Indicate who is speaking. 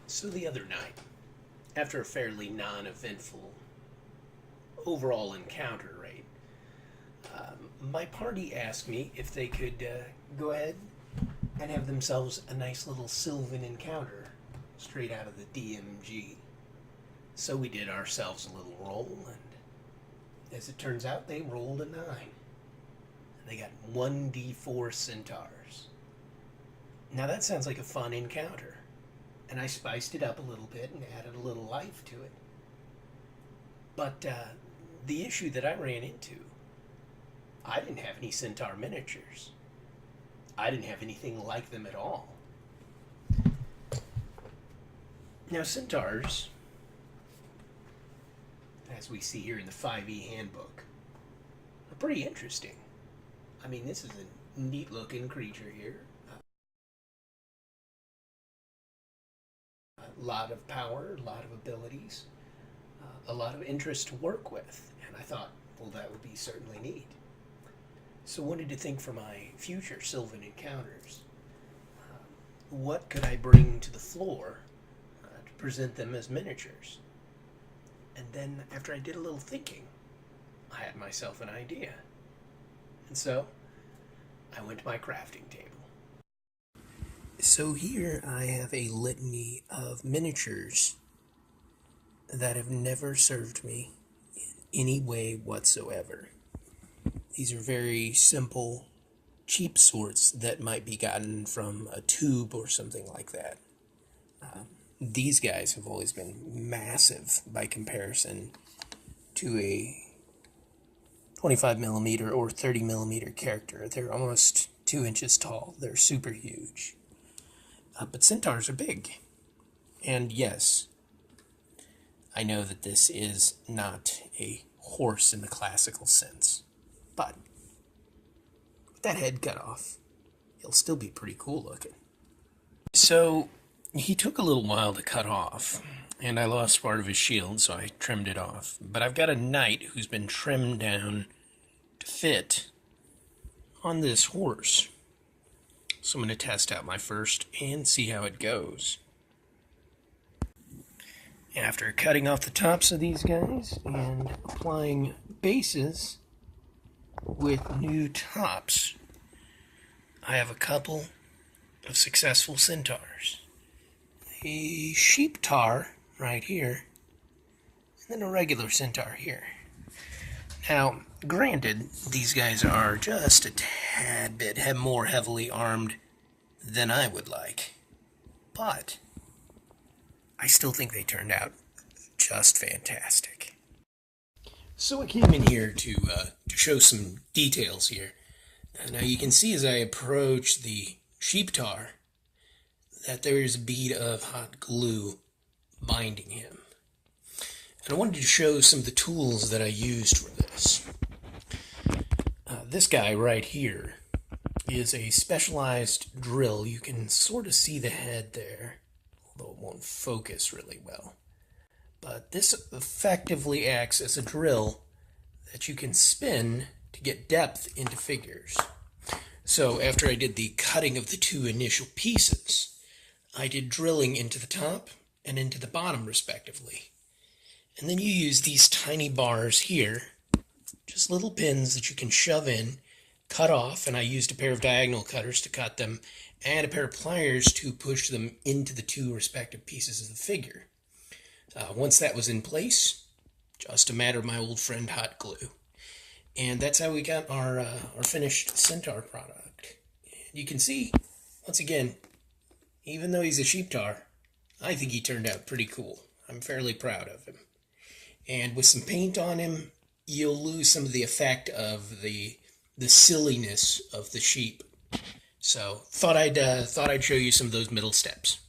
Speaker 1: So the other night, after a fairly non-eventful overall encounter, right, my party asked me if they could go ahead and have themselves a nice little Sylvan encounter straight out of the DMG. So we did ourselves a little roll, and as it turns out, they rolled a 9. They got 1d4 centaurs. Now that sounds like a fun encounter, and I spiced it up a little bit and added a little life to it. But the issue that I ran into, I didn't have any centaur miniatures. I didn't have anything like them at all. Now centaurs, as we see here in the 5e handbook, are pretty interesting. I mean, this is a neat looking creature here. A lot of power, a lot of abilities, a lot of interest to work with. And I thought, well, that would be certainly neat. So I wanted to think for my future Sylvan encounters, what could I bring to the floor to present them as miniatures? And then after I did a little thinking, I had myself an idea. And so I went to my crafting table. So here I have a litany of miniatures that have never served me in any way whatsoever. These are very simple, cheap sorts that might be gotten from a tube or something like that. These guys have always been massive by comparison to a 25 millimeter or 30 millimeter character. They're almost 2 inches tall. They're super huge. But centaurs are big. And yes, I know that this is not a horse in the classical sense. But with that head cut off, he'll still be pretty cool looking. So he took a little while to cut off, and I lost part of his shield, so I trimmed it off. But I've got a knight who's been trimmed down to fit on this horse. So I'm going to test out my first and see how it goes. After cutting off the tops of these guys and applying bases with new tops, I have a couple of successful centaurs. A sheep tar right here, and then a regular centaur here. Now, granted, these guys are just a tad bit more heavily armed than I would like, but I still think they turned out just fantastic. So I came in here to show some details here. Now you can see as I approach the sheep tar that there is a bead of hot glue binding him. And I wanted to show some of the tools that I used for this. This guy right here is a specialized drill. You can sort of see the head there, although it won't focus really well. But this effectively acts as a drill that you can spin to get depth into figures. So after I did the cutting of the 2 initial pieces, I did drilling into the top and into the bottom respectively. And then you use these tiny bars here, just little pins that you can shove in, cut off, and I used a pair of diagonal cutters to cut them, and a pair of pliers to push them into the 2 respective pieces of the figure. Once that was in place, just a matter of my old friend hot glue. And that's how we got our finished centaur product. And you can see, once again, even though he's a sheep tar, I think he turned out pretty cool. I'm fairly proud of him. And with some paint on him, you'll lose some of the effect of the silliness of the sheep. So thought I'd show you some of those middle steps.